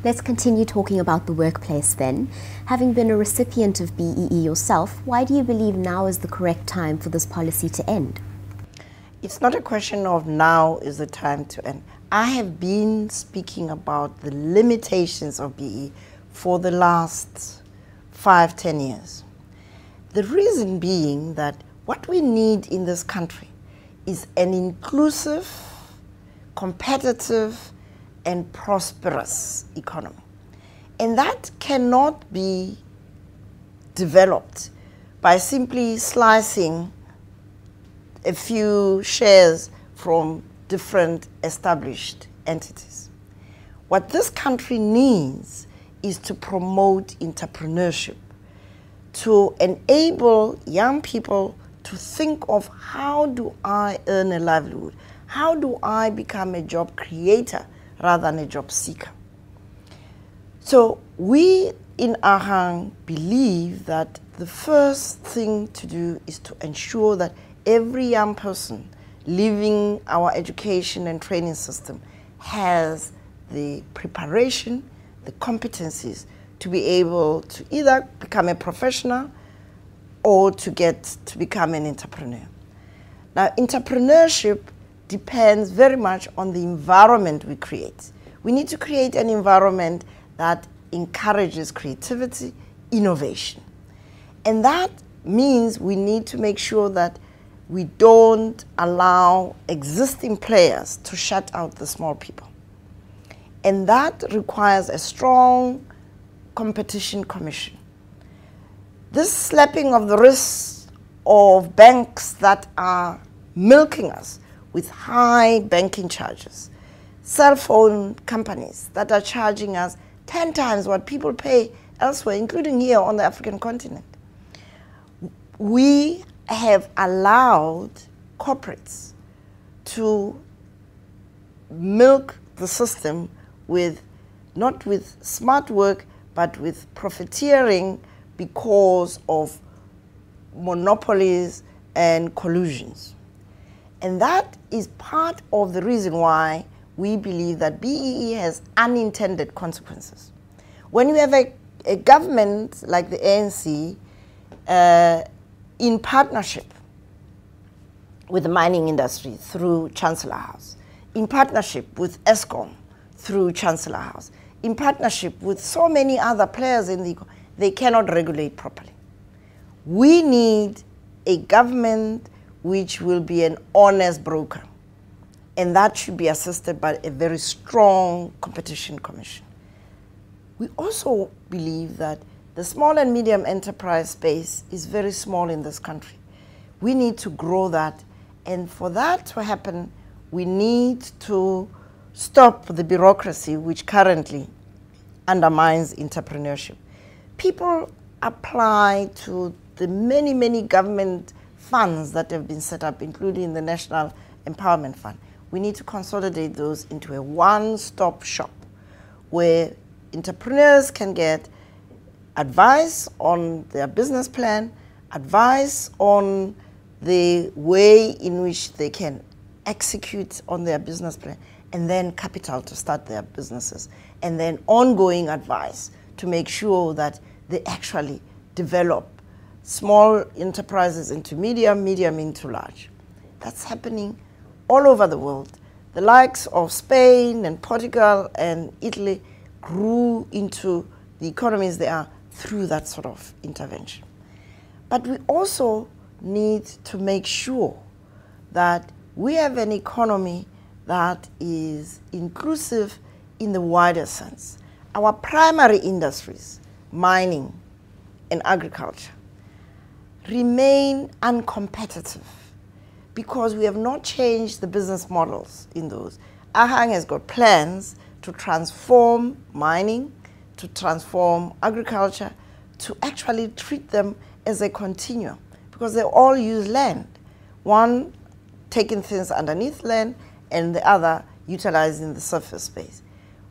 Let's continue talking about the workplace then. Having been a recipient of BEE yourself, why do you believe now is the correct time for this policy to end? It's not a question of now is the time to end. I have been speaking about the limitations of BEE for the last 5-10 years. The reason being that what we need in this country is an inclusive, competitive, and prosperous economy. And that cannot be developed by simply slicing a few shares from different established entities. What this country needs is to promote entrepreneurship, to enable young people to think of how do I earn a livelihood? How do I become a job creator rather than a job seeker? So we in Agang believe that the first thing to do is to ensure that every young person leaving our education and training system has the preparation, the competencies to be able to either become a professional or to become an entrepreneur. Now, entrepreneurship depends very much on the environment we create. We need to create an environment that encourages creativity, innovation. And that means we need to make sure that we don't allow existing players to shut out the small people. And that requires a strong competition commission. This slapping of the wrists of banks that are milking us with high banking charges, cell phone companies that are charging us 10 times what people pay elsewhere, including here on the African continent. We have allowed corporates to milk the system with, not with smart work, but with profiteering because of monopolies and collusions. And that is part of the reason why we believe that BEE has unintended consequences. When you have a government like the ANC in partnership with the mining industry through Chancellor House, in partnership with Eskom through Chancellor House, in partnership with so many other players in the economy, they cannot regulate properly. We need a government which will be an honest broker, and that should be assisted by a very strong competition commission. We also believe that the small and medium enterprise space is very small in this country. We need to grow that, and for that to happen, we need to stop the bureaucracy which currently undermines entrepreneurship. People apply to the many, many government funds that have been set up, including the National Empowerment Fund. We need to consolidate those into a one-stop shop where entrepreneurs can get advice on their business plan, advice on the way in which they can execute on their business plan, and then capital to start their businesses, and then ongoing advice to make sure that they actually develop small enterprises into medium, medium into large. That's happening all over the world. The likes of Spain and Portugal and Italy grew into the economies they are through that sort of intervention. But we also need to make sure that we have an economy that is inclusive in the wider sense. Our primary industries, mining and agriculture, remain uncompetitive because we have not changed the business models in those. Agang has got plans to transform mining, to transform agriculture, to actually treat them as a continuum, because they all use land. One taking things underneath land and the other utilizing the surface space.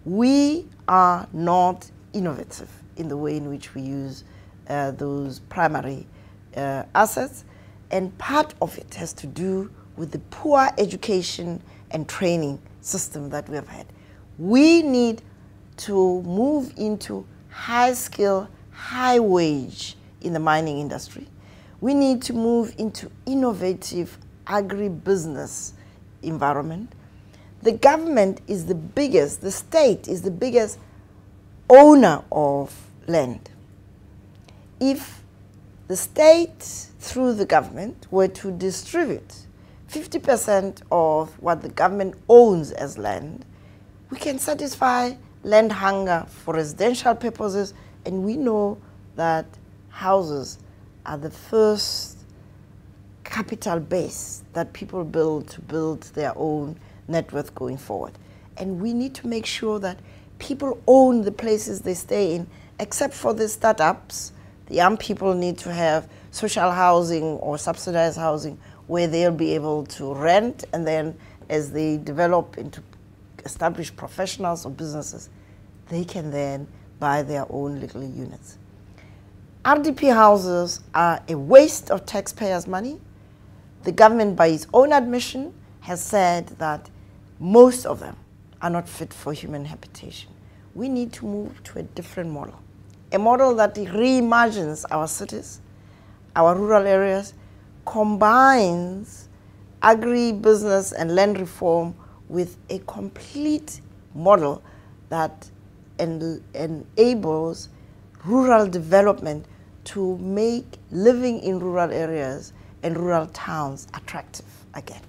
We are not innovative in the way in which we use those primary assets, and part of it has to do with the poor education and training system that we have had. We need to move into high skill, high wage in the mining industry. We need to move into innovative agribusiness environment. The government is the biggest, the state is the biggest owner of land. If the state, through the government, were to distribute 50% of what the government owns as land, we can satisfy land hunger for residential purposes, and we know that houses are the first capital base that people build to build their own net worth going forward. And we need to make sure that people own the places they stay in, except for the startups. The young people need to have social housing or subsidized housing where they'll be able to rent, and then as they develop into established professionals or businesses, they can then buy their own little units. RDP houses are a waste of taxpayers' money. The government, by its own admission, has said that most of them are not fit for human habitation. We need to move to a different model, a model that reimagines our cities, our rural areas, combines agribusiness and land reform with a complete model that enables rural development to make living in rural areas and rural towns attractive again.